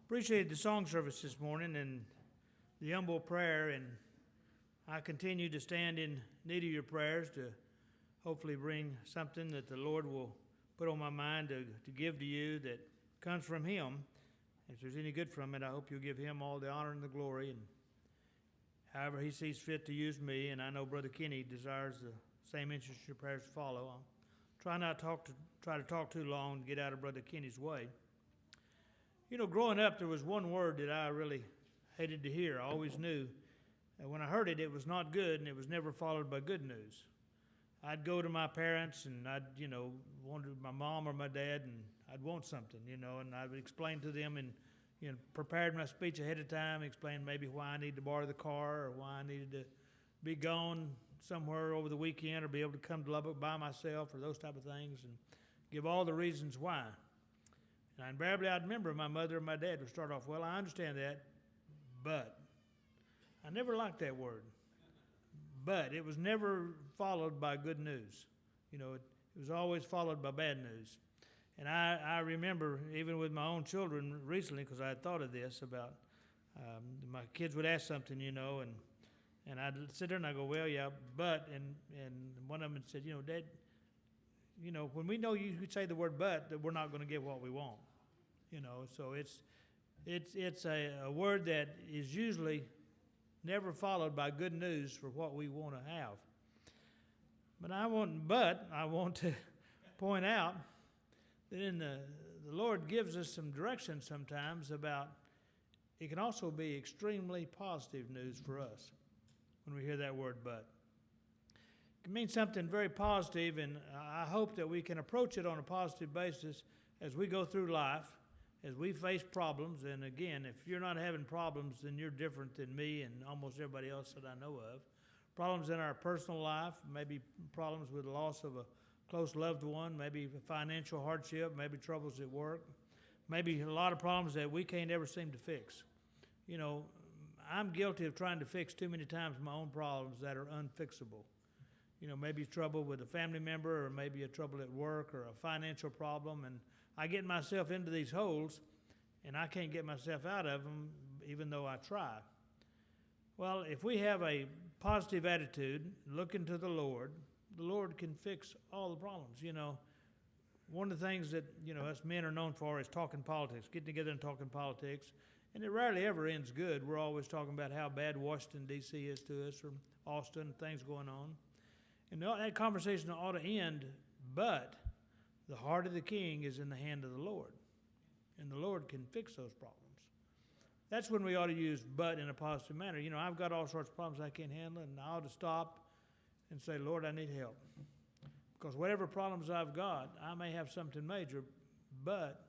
Appreciated the song service this morning and the humble prayer, and I continue to stand in need of your prayers to hopefully bring something that the Lord will put on my mind to give to you that comes from Him. If there's any good from it, I hope you'll give Him all the honor and the glory, and however He sees fit to use me. And I know Brother Kenny desires the same interest your prayers to follow. I'll try not to try to talk too long to get out of Brother Kenny's way. You know, growing up, there was one word that I really hated to hear. I always knew that when I heard it, it was not good, and it was never followed by good news. I'd go to my parents, and I'd, wonder my mom or my dad, and I'd want something, and I would explain to them and, prepared my speech ahead of time, explain maybe why I needed to borrow the car or why I needed to be gone somewhere over the weekend or be able to come to Lubbock by myself or those type of things, and give all the reasons why. And invariably, I'd remember my mother and my dad would start off, well, I understand that, but. I never liked that word. But it was never followed by good news. It was always followed by bad news. And I remember, even with my own children recently, because I had thought of this, about my kids would ask something, and I'd sit there and I'd go, well, yeah, but, and one of them said, Dad, when we know you say the word but, that we're not going to get what we want. So it's a word that is usually never followed by good news for what we want to have. But I want to point out that in the Lord gives us some direction sometimes about it can also be extremely positive news for us when we hear that word but. It can mean something very positive, and I hope that we can approach it on a positive basis as we go through life, as we face problems. And again, if you're not having problems, then you're different than me and almost everybody else that I know of. Problems in our personal life, maybe problems with the loss of a close loved one, maybe financial hardship, maybe troubles at work, maybe a lot of problems that we can't ever seem to fix. I'm guilty of trying to fix too many times my own problems that are unfixable. Maybe trouble with a family member, or maybe a trouble at work, or a financial problem, and I get myself into these holes, and I can't get myself out of them, even though I try. Well, if we have a positive attitude, looking to the Lord can fix all the problems. One of the things that, us men are known for is talking politics, getting together and talking politics, and it rarely ever ends good. We're always talking about how bad Washington, D.C. is to us, or Austin, things going on. And that conversation ought to end, but the heart of the king is in the hand of the Lord, and the Lord can fix those problems. That's when we ought to use but in a positive manner. I've got all sorts of problems I can't handle, and I ought to stop and say, Lord, I need help. Because whatever problems I've got, I may have something major, but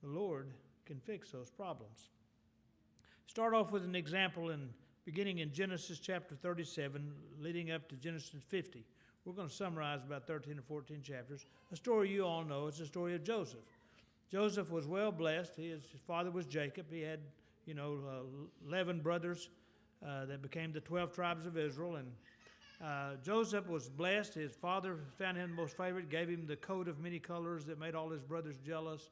the Lord can fix those problems. Start off with an example beginning in Genesis chapter 37, leading up to Genesis 50. We're going to summarize about 13 or 14 chapters. A story you all know. It's the story of Joseph. Joseph was well blessed. His father was Jacob. He had, 11 brothers that became the 12 tribes of Israel. And Joseph was blessed. His father found him the most favorite, gave him the coat of many colors that made all his brothers jealous.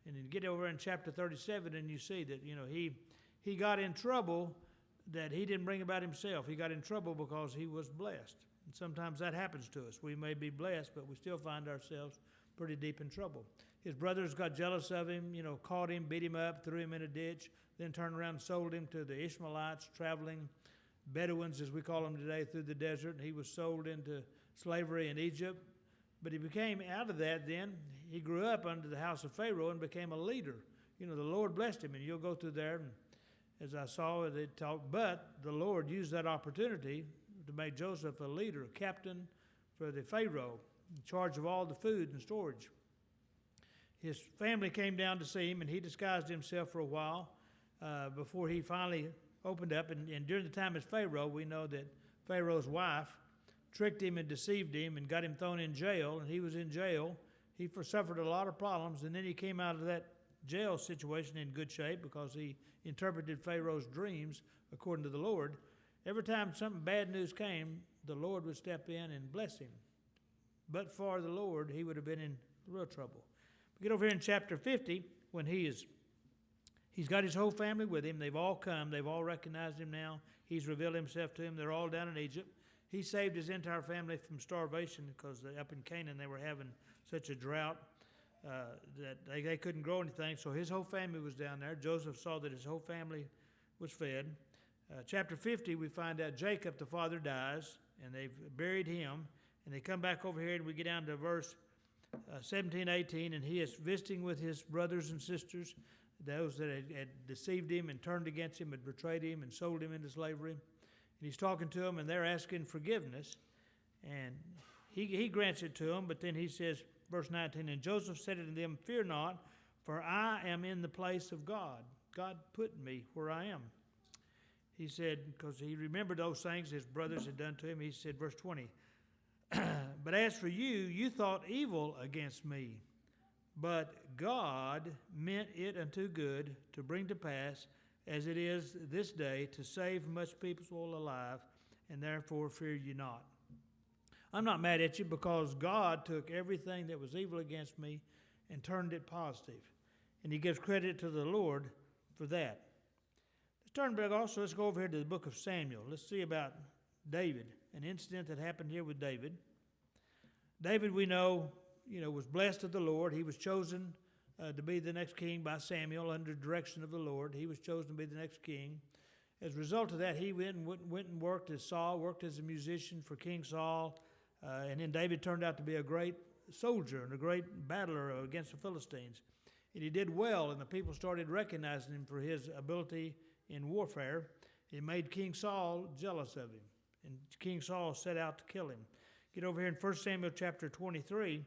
And you get over in chapter 37, and you see that, he got in trouble that he didn't bring about himself. He got in trouble because he was blessed. And sometimes that happens to us. We may be blessed, but we still find ourselves pretty deep in trouble. His brothers got jealous of him, caught him, beat him up, threw him in a ditch, then turned around and sold him to the Ishmaelites, traveling Bedouins, as we call them today, through the desert. And he was sold into slavery in Egypt. But he became, out of that then, he grew up under the house of Pharaoh and became a leader. The Lord blessed him, and you'll go through there, and as I saw, they talked, but the Lord used that opportunity to make Joseph a leader, a captain for the Pharaoh, in charge of all the food and storage. His family came down to see him, and he disguised himself for a while before he finally opened up. And during the time as Pharaoh, we know that Pharaoh's wife tricked him and deceived him and got him thrown in jail, and he was in jail. He suffered a lot of problems, and then he came out of that jail situation in good shape because he interpreted Pharaoh's dreams according to the Lord. Every time something bad news came, the Lord would step in and bless him. But for the Lord, he would have been in real trouble. We get over here in chapter 50, when he is He's got his whole family with him. They've all come. They've all recognized him now. He's revealed himself to him. They're all down in Egypt. He saved his entire family from starvation because up in Canaan they were having such a drought that they couldn't grow anything. So his whole family was down there. Joseph saw that his whole family was fed. Chapter 50, we find out Jacob, the father, dies, and they've buried him. And they come back over here, and we get down to verse 17, 18, and he is visiting with his brothers and sisters, those that had deceived him and turned against him, had betrayed him and sold him into slavery. And he's talking to them, and they're asking forgiveness. And he grants it to them, but then he says, verse 19, and Joseph said unto them, fear not, for I am in the place of God. God put me where I am. He said, because he remembered those things his brothers had done to him, he said, verse 20, but as for you, you thought evil against me, but God meant it unto good to bring to pass, as it is this day, to save much people alive, and therefore fear you not. I'm not mad at you because God took everything that was evil against me and turned it positive. And he gives credit to the Lord for that. Let's go over here to the book of Samuel. Let's see about David, an incident that happened here with David. David, we know, was blessed of the Lord. He was chosen to be the next king by Samuel under the direction of the Lord. He was chosen to be the next king. As a result of that, he went and worked as Saul, worked as a musician for King Saul. And then David turned out to be a great soldier and a great battler against the Philistines. And he did well, and the people started recognizing him for his ability in warfare. It made King Saul jealous of him, and King Saul set out to kill him. Get over here in 1 Samuel chapter 23,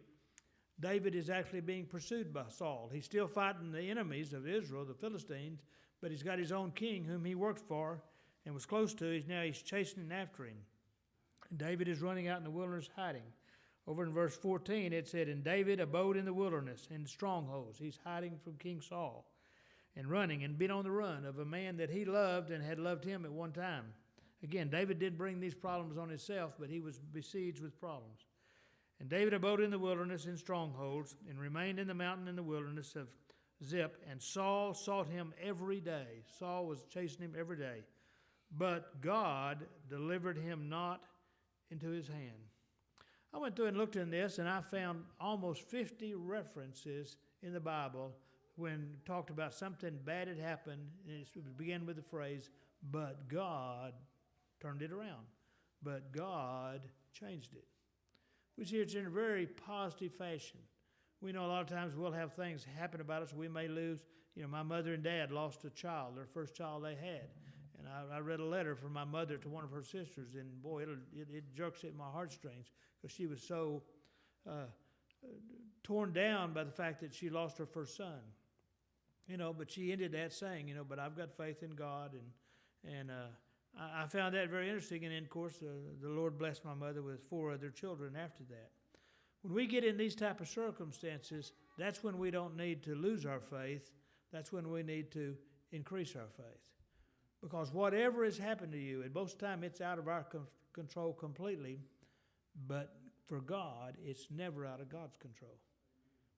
David is actually being pursued by Saul. He's still fighting the enemies of Israel, the Philistines, but he's got his own king whom he worked for and was close to. He's chasing after him. And David is running out in the wilderness hiding. Over in verse 14 it said, and David abode in the wilderness in strongholds. He's hiding from King Saul and running and been on the run of a man that he loved and had loved him at one time. Again, David did bring these problems on himself, but he was besieged with problems. And David abode in the wilderness in strongholds and remained in the mountain in the wilderness of Ziph. And Saul sought him every day. Saul was chasing him every day. But God delivered him not into his hand. I went through and looked in this, and I found almost 50 references in the Bible when talked about something bad had happened, and it began with the phrase, but God turned it around. But God changed it. We see it's in a very positive fashion. We know a lot of times we'll have things happen about us. We may lose. My mother and dad lost a child, their first child they had. And I read a letter from my mother to one of her sisters, and boy, it jerks at my heartstrings because she was so torn down by the fact that she lost her first son. But she ended that saying, but I've got faith in God, and I found that very interesting. And then, of course, the Lord blessed my mother with 4 other children after that. When we get in these type of circumstances, that's when we don't need to lose our faith. That's when we need to increase our faith. Because whatever has happened to you, and most of the time it's out of our control completely, but for God, it's never out of God's control.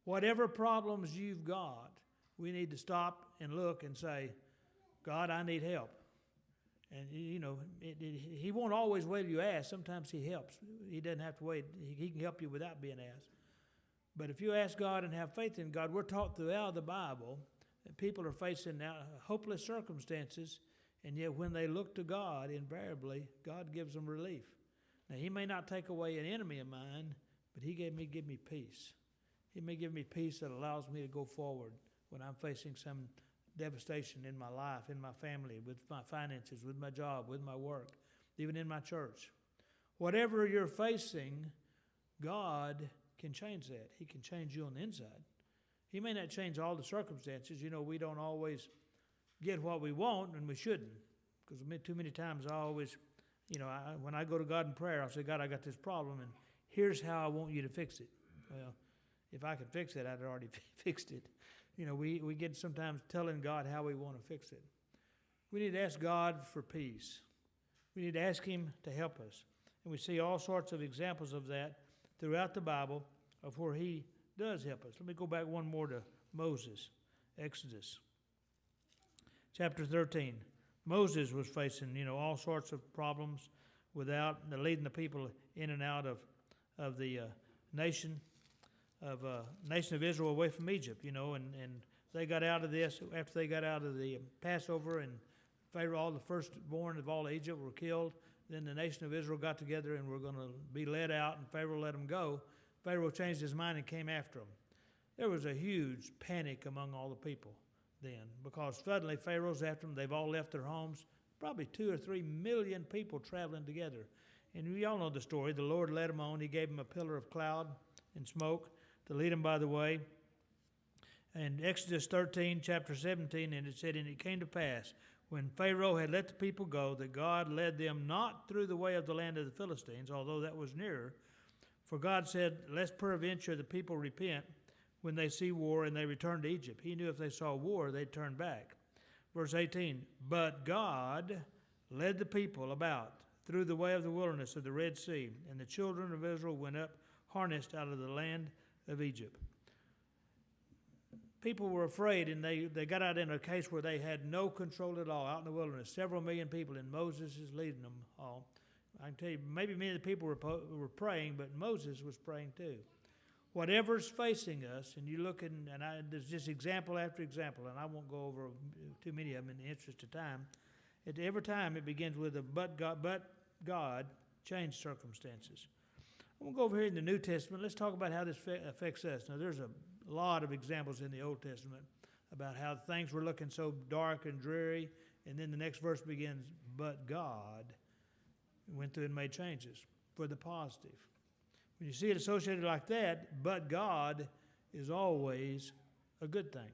Whatever problems you've got, we need to stop and look and say, God, I need help. And, he won't always wait till you ask. Sometimes he helps. He doesn't have to wait. He can help you without being asked. But if you ask God and have faith in God, we're taught throughout the Bible that people are facing now hopeless circumstances, and yet when they look to God, invariably, God gives them relief. Now, he may not take away an enemy of mine, but he give me peace. He may give me peace that allows me to go forward when I'm facing some devastation in my life, in my family, with my finances, with my job, with my work, even in my church. Whatever you're facing, God can change that. He can change you on the inside. He may not change all the circumstances. We don't always get what we want, and we shouldn't. Because too many times I always, when I go to God in prayer, I'll say, God, I got this problem, and here's how I want you to fix it. Well, if I could fix it, I'd already fixed it. We get sometimes telling God how we want to fix it. We need to ask God for peace. We need to ask him to help us. And we see all sorts of examples of that throughout the Bible of where he does help us. Let me go back one more to Moses, Exodus. Chapter 13. Moses was facing, all sorts of problems leading the people in and out of the nation of Israel away from Egypt, and they got out of this after they got out of the Passover, and Pharaoh, all the firstborn of all Egypt were killed. Then the nation of Israel got together and were going to be led out, and Pharaoh let them go. Pharaoh changed his mind and came after them. There was a huge panic among all the people then, because suddenly Pharaoh's after them. They've all left their homes. Probably 2 or 3 million people traveling together. And we all know the story. The Lord led them on. He gave them a pillar of cloud and smoke to lead them by the way. And Exodus 13, chapter 17, and it said, "And it came to pass, when Pharaoh had let the people go, that God led them not through the way of the land of the Philistines, although that was nearer. For God said, lest peradventure the people repent when they see war and they return to Egypt." He knew if they saw war, they'd turn back. Verse 18, "But God led the people about through the way of the wilderness of the Red Sea, and the children of Israel went up harnessed out of the land of Egypt." People were afraid, and they got out in a case where they had no control at all, out in the wilderness. Several million people, and Moses is leading them all. I can tell you, maybe many of the people were praying, but Moses was praying too. Whatever's facing us, and you look there's just example after example, and I won't go over too many of them in the interest of time. Every time it begins with a but God changed circumstances. I'm going to go over here in the New Testament. Let's talk about how this affects us. Now, there's a lot of examples in the Old Testament about how things were looking so dark and dreary, and then the next verse begins, "But God went through and made changes for the positive." When you see it associated like that, "but God" is always a good thing.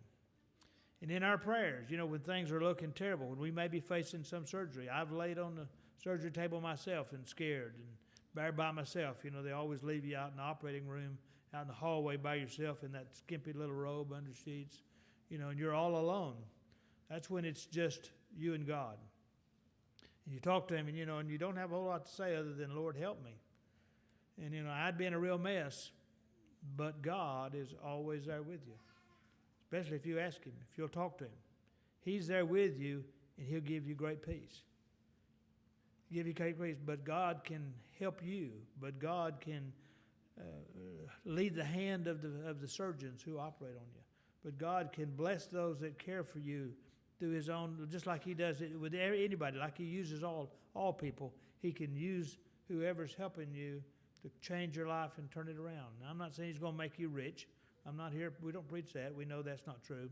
And in our prayers, when things are looking terrible, when we may be facing some surgery, I've laid on the surgery table myself and scared and by myself. They always leave you out in the operating room, out in the hallway by yourself in that skimpy little robe under sheets, and you're all alone. That's when it's just you and God. And you talk to Him, and you don't have a whole lot to say other than, "Lord, help me." And, I'd be in a real mess, but God is always there with you, especially if you ask Him, if you'll talk to Him. He's there with you, and He'll give you great peace. Give you great peace, but God can help you, but God can lead the hand of the surgeons who operate on you. But God can bless those that care for you through His own, just like He does it with anybody, like He uses all people. He can use whoever's helping you to change your life and turn it around. Now, I'm not saying He's going to make you rich. I'm not here, we don't preach that. We know that's not true.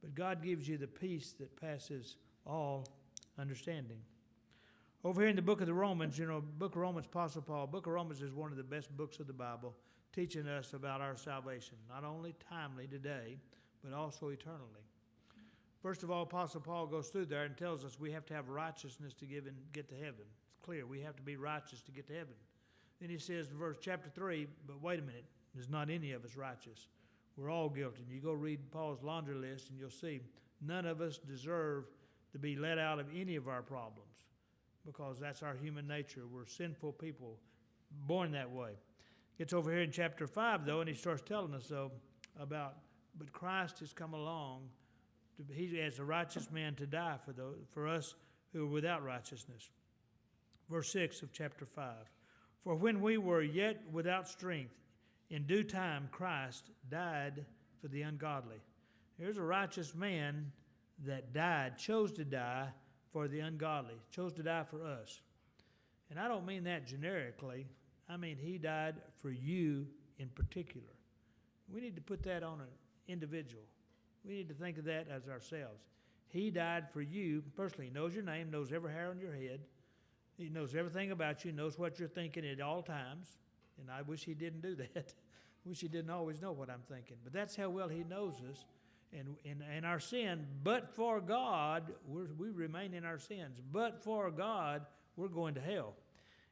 But God gives you the peace that passes all understanding. Over here in the book of the Romans, book of Romans, Apostle Paul, book of Romans is one of the best books of the Bible, teaching us about our salvation, not only timely today, but also eternally. First of all, Apostle Paul goes through there and tells us we have to have righteousness to get to heaven. It's clear, we have to be righteous to get to heaven. Then he says in chapter 3, but wait a minute, there's not any of us righteous. We're all guilty. And you go read Paul's laundry list and you'll see none of us deserve to be let out of any of our problems, because that's our human nature. We're sinful people, born that way. Gets over here in chapter 5, though, and he starts telling us, about, but Christ has come along, He as a righteous man to die for us who are without righteousness. Verse 6 of chapter 5. "For when we were yet without strength, in due time Christ died for the ungodly." Here's a righteous man that chose to die for the ungodly, chose to die for us. And I don't mean that generically. I mean He died for you in particular. We need to put that on an individual. We need to think of that as ourselves. He died for you personally. He knows your name, knows every hair on your head. He knows everything about you, knows what you're thinking at all times. And I wish He didn't do that. I wish He didn't always know what I'm thinking. But that's how well He knows us. And our sin, but for God, we remain in our sins. But for God, we're going to hell.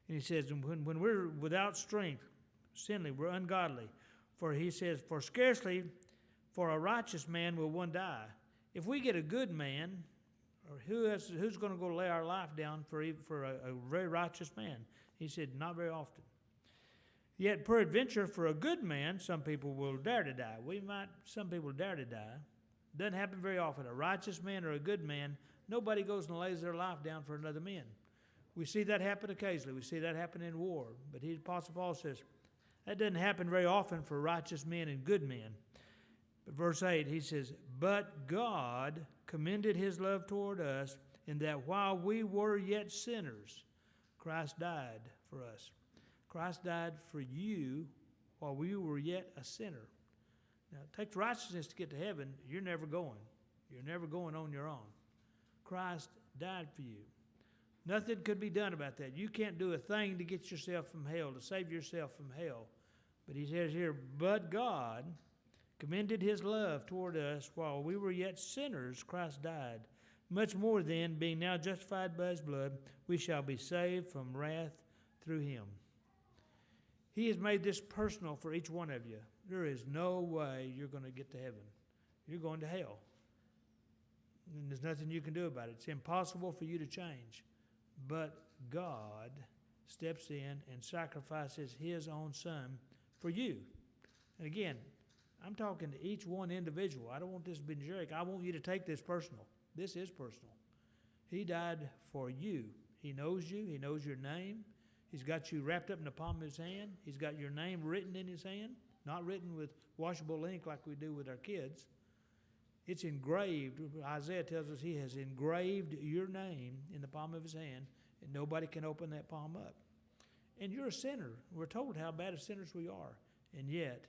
And He says, when we're without strength, sinly, we're ungodly. For He says, for scarcely for a righteous man will one die. If we get a good man, or who's going to go lay our life down for a very righteous man? He said, not very often. Yet peradventure for a good man, some people will dare to die. Some people dare to die. Doesn't happen very often. A righteous man or a good man, nobody goes and lays their life down for another man. We see that happen occasionally. We see that happen in war. But Apostle Paul says that doesn't happen very often for righteous men and good men. But verse 8, he says, "But God commended his love toward us in that while we were yet sinners, Christ died for us." Christ died for you while we were yet a sinner. Now, it takes righteousness to get to heaven. You're never going. You're never going on your own. Christ died for you. Nothing could be done about that. You can't do a thing to get yourself from hell, to save yourself from hell. But he says here, "But God commended his love toward us while we were yet sinners, Christ died. Much more then, being now justified by his blood, we shall be saved from wrath through him." He has made this personal for each one of you. There is no way you're going to get to heaven. You're going to hell. And there's nothing you can do about it. It's impossible for you to change. But God steps in and sacrifices his own son for you. And again, I'm talking to each one individual. I don't want this to be generic. I want you to take this personal. This is personal. He died for you. He knows you. He knows your name. He's got you wrapped up in the palm of his hand. He's got your name written in his hand, not written with washable ink like we do with our kids. It's engraved. Isaiah tells us he has engraved your name in the palm of his hand, and nobody can open that palm up. And you're a sinner. We're told how bad of sinners we are, and yet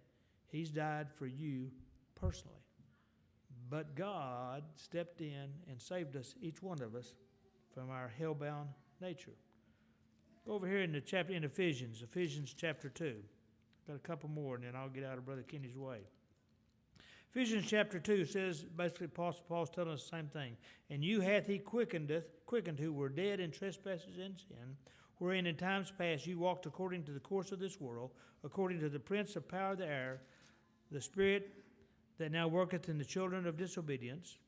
he's died for you personally. But God stepped in and saved us, each one of us, from our hell-bound nature. Go over here in the chapter in Ephesians chapter 2. Got a couple more, and then I'll get out of Brother Kenny's way. Ephesians chapter 2 says, basically, Paul's telling us the same thing. "And you hath he quickened who were dead in trespasses and sin, wherein in times past you walked according to the course of this world, according to the prince of power of the air, the spirit that now worketh in the children of disobedience."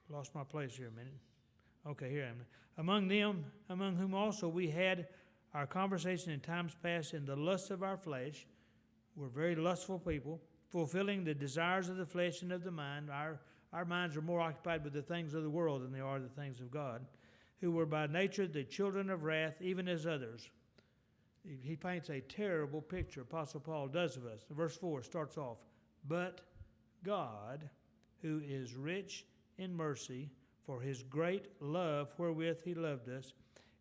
Lost my place here a minute. Okay, here I am. "Among them, among whom also we had our conversation in times past in the lust of our flesh." We're very lustful people, fulfilling the desires of the flesh and of the mind. Our minds are more occupied with the things of the world than they are the things of God. "Who were by nature the children of wrath, even as others." He paints a terrible picture, Apostle Paul does, of us. Verse 4 starts off, "But God, who is rich in mercy, for his great love wherewith he loved us,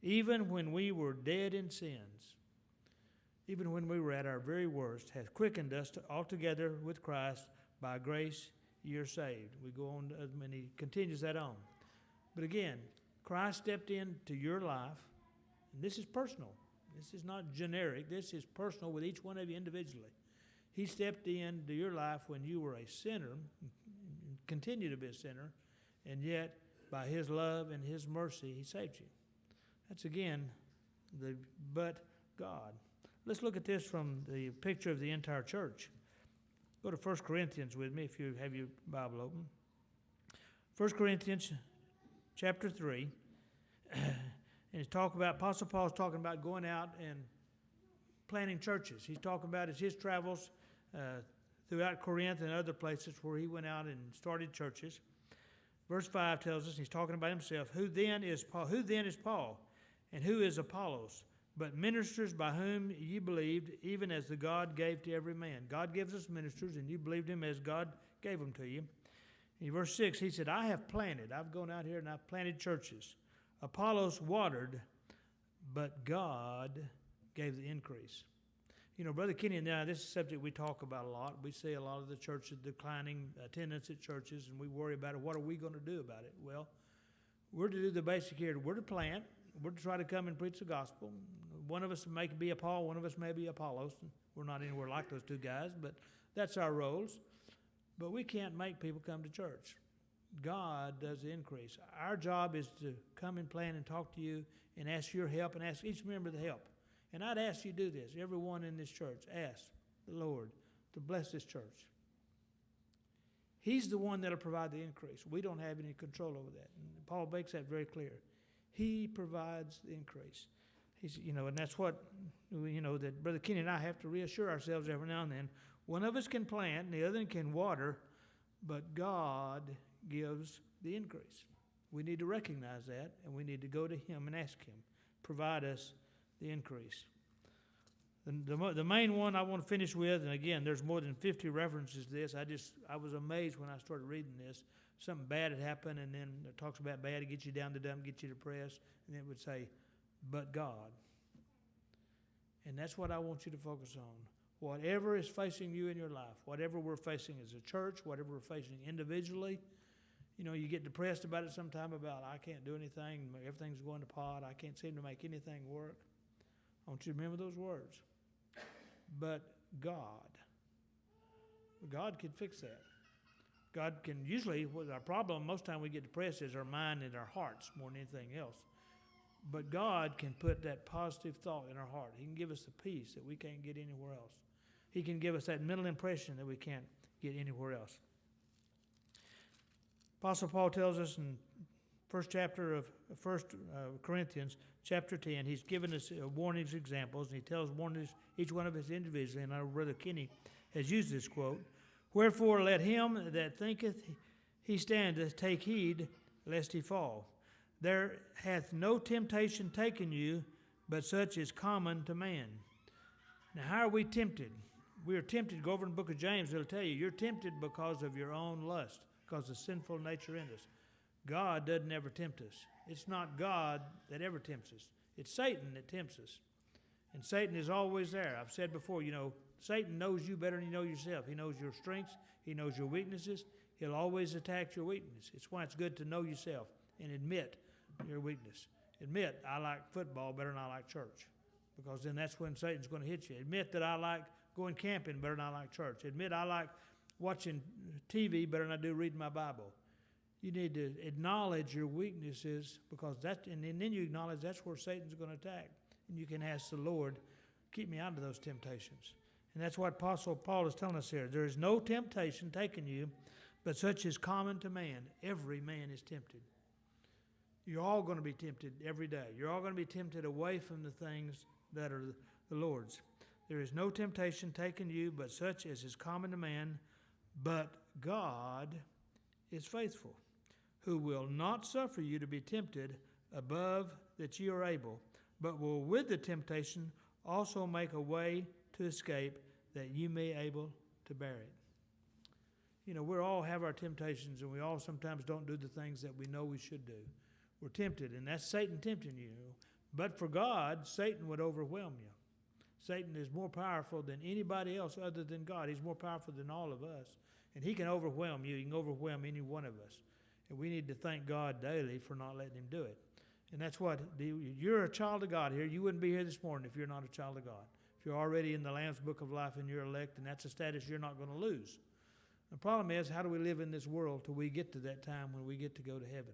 even when we were dead in sins," even when we were at our very worst, "hath quickened us altogether with Christ. By grace ye are saved." We go on, and he continues that on. But again, Christ stepped into your life, and this is personal. This is not generic. This is personal with each one of you individually. He stepped into your life when you were a sinner, and continue to be a sinner, and yet by his love and his mercy, he saved you. That's again the "but God." Let's look at this from the picture of the entire church. Go to 1 Corinthians with me if you have your Bible open. 1 Corinthians chapter 3. And Apostle Paul's talking about going out and planting churches. He's talking about his travels throughout Corinth and other places where he went out and started churches. Verse 5 tells us, he's talking about himself, "Who then is Paul? And who is Apollos? But ministers by whom ye believed, even as the God gave to every man." God gives us ministers, and you believed him as God gave them to you. In verse 6, he said, I've gone out here and I've planted churches. Apollos watered, but God gave the increase. You know, Brother Kenny and I, this is a subject we talk about a lot. We see a lot of the churches declining attendance at churches, and we worry about it. What are we going to do about it? Well, we're to do the basic here. We're to plant. We're to try to come and preach the gospel. One of us may be a Paul, one of us may be Apollos. We're not anywhere like those two guys, but that's our roles. But we can't make people come to church. God does the increase. Our job is to come and plan and talk to you and ask your help and ask each member the help. And I'd ask you to do this. Everyone in this church, ask the Lord to bless this church. He's the one that will provide the increase. We don't have any control over that. And Paul makes that very clear. He provides the increase. And that's what, that Brother Kenny and I have to reassure ourselves every now and then. One of us can plant, and the other can water, but God gives the increase. We need to recognize that, and we need to go to Him and ask Him, provide us the increase. The main one I want to finish with, and again, there's more than 50 references to this. I was amazed when I started reading this. Something bad had happened, and then it talks about bad to get you down to dumb, get you depressed, and it would say, but God. And that's what I want you to focus on. Whatever is facing you in your life, whatever we're facing as a church, whatever we're facing individually, you get depressed about it sometime about, I can't do anything, everything's going to pot, I can't seem to make anything work. I want you to remember those words. But God can fix that. God can usually, our problem most time we get depressed is our mind and our hearts more than anything else. But God can put that positive thought in our heart. He can give us the peace that we can't get anywhere else. He can give us that mental impression that we can't get anywhere else. Apostle Paul tells us in first chapter of 1 Corinthians, chapter 10, he's given us warnings, examples, and he tells each one of us individually, and our Brother Kenny has used this quote, wherefore let him that thinketh he standeth take heed lest he fall. There hath no temptation taken you, but such is common to man. Now, how are we tempted? We are tempted. Go over in the book of James, it'll tell you, you're tempted because of your own lust, because of sinful nature in us. God doesn't ever tempt us. It's not God that ever tempts us. It's Satan that tempts us. And Satan is always there. I've said before, Satan knows you better than you know yourself. He knows your strengths. He knows your weaknesses. He'll always attack your weakness. It's why it's good to know yourself and admit your weakness. Admit, I like football better than I like church, because then that's when Satan's going to hit you. Admit that I like going camping better than I like church. Admit I like watching TV better than I do reading my Bible. You need to acknowledge your weaknesses, because and then you acknowledge that's where Satan's going to attack. And you can ask the Lord, keep me out of those temptations. And that's what Apostle Paul is telling us here. There is no temptation taken you, but such is common to man. Every man is tempted. You're all going to be tempted every day. You're all going to be tempted away from the things that are the Lord's. There is no temptation taken you, but such as is common to man. But God is faithful, who will not suffer you to be tempted above that you are able, but will with the temptation also make a way to escape, that you may be able to bear it. We all have our temptations, and we all sometimes don't do the things that we know we should do. We're tempted, and that's Satan tempting you. But for God, Satan would overwhelm you. Satan is more powerful than anybody else other than God. He's more powerful than all of us. And he can overwhelm you. He can overwhelm any one of us. And we need to thank God daily for not letting him do it. And that's what, you're a child of God here. You wouldn't be here this morning if you're not a child of God. If you're already in the Lamb's Book of Life and you're elect, and that's a status you're not going to lose. The problem is, how do we live in this world till we get to that time when we get to go to heaven?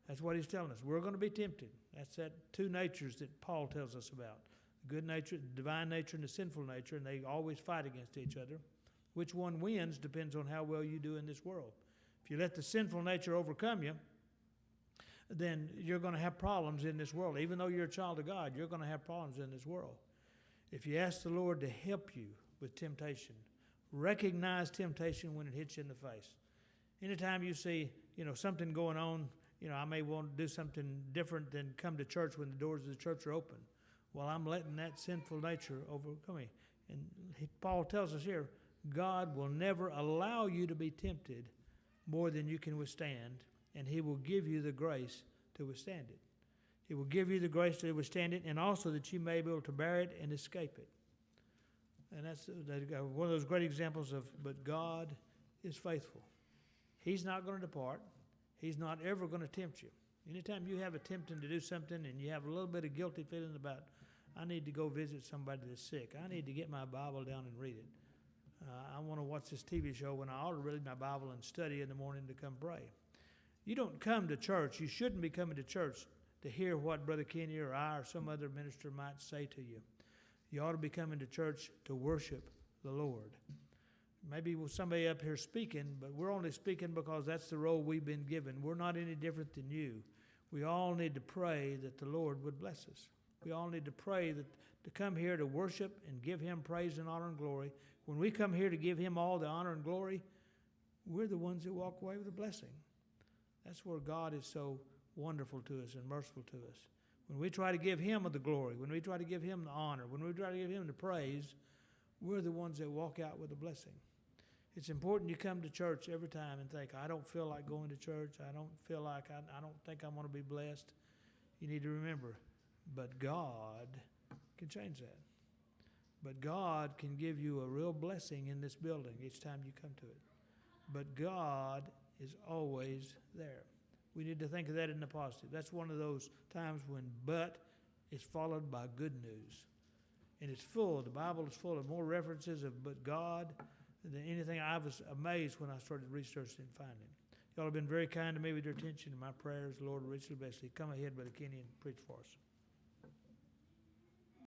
That's what he's telling us. We're going to be tempted. That's that two natures that Paul tells us about. The good nature, the divine nature, and the sinful nature, and they always fight against each other. Which one wins depends on how well you do in this world. If you let the sinful nature overcome you, then you're going to have problems in this world. Even though you're a child of God, you're going to have problems in this world. If you ask the Lord to help you with temptation, recognize temptation when it hits you in the face. Anytime you see, something going on, I may want to do something different than come to church when the doors of the church are open. Well, I'm letting that sinful nature overcome me. And Paul tells us here, God will never allow you to be tempted more than you can withstand, and he will give you the grace to withstand it. He will give you the grace to withstand it, and also that you may be able to bear it and escape it. And that's one of those great examples of, but God is faithful. He's not going to depart. He's not ever going to tempt you. Anytime you have a tempting to do something and you have a little bit of guilty feeling about, I need to go visit somebody that's sick. I need to get my Bible down and read it. I want to watch this TV show when I ought to read my Bible and study in the morning to come pray. You don't come to church. You shouldn't be coming to church to hear what Brother Kenny or I or some other minister might say to you. You ought to be coming to church to worship the Lord. Maybe with somebody up here speaking, but we're only speaking because that's the role we've been given. We're not any different than you. We all need to pray that the Lord would bless us. We all need to pray that to come here to worship and give Him praise and honor and glory. When we come here to give Him all the honor and glory, we're the ones that walk away with a blessing. That's where God is so wonderful to us and merciful to us. When we try to give Him the glory, when we try to give Him the honor, when we try to give Him the praise, we're the ones that walk out with a blessing. It's important you come to church every time and think, I don't feel like going to church. I don't feel like, I don't think I'm going to be blessed. You need to remember, but God can change that. But God can give you a real blessing in this building each time you come to it. But God is always there. We need to think of that in the positive. That's one of those times when but is followed by good news. And it's full, the Bible is full of more references of but God than anything. I was amazed when I started researching and finding. Y'all have been very kind to me with your attention and my prayers. The Lord richly bless you. Come ahead, Brother Kenny, and preach for us.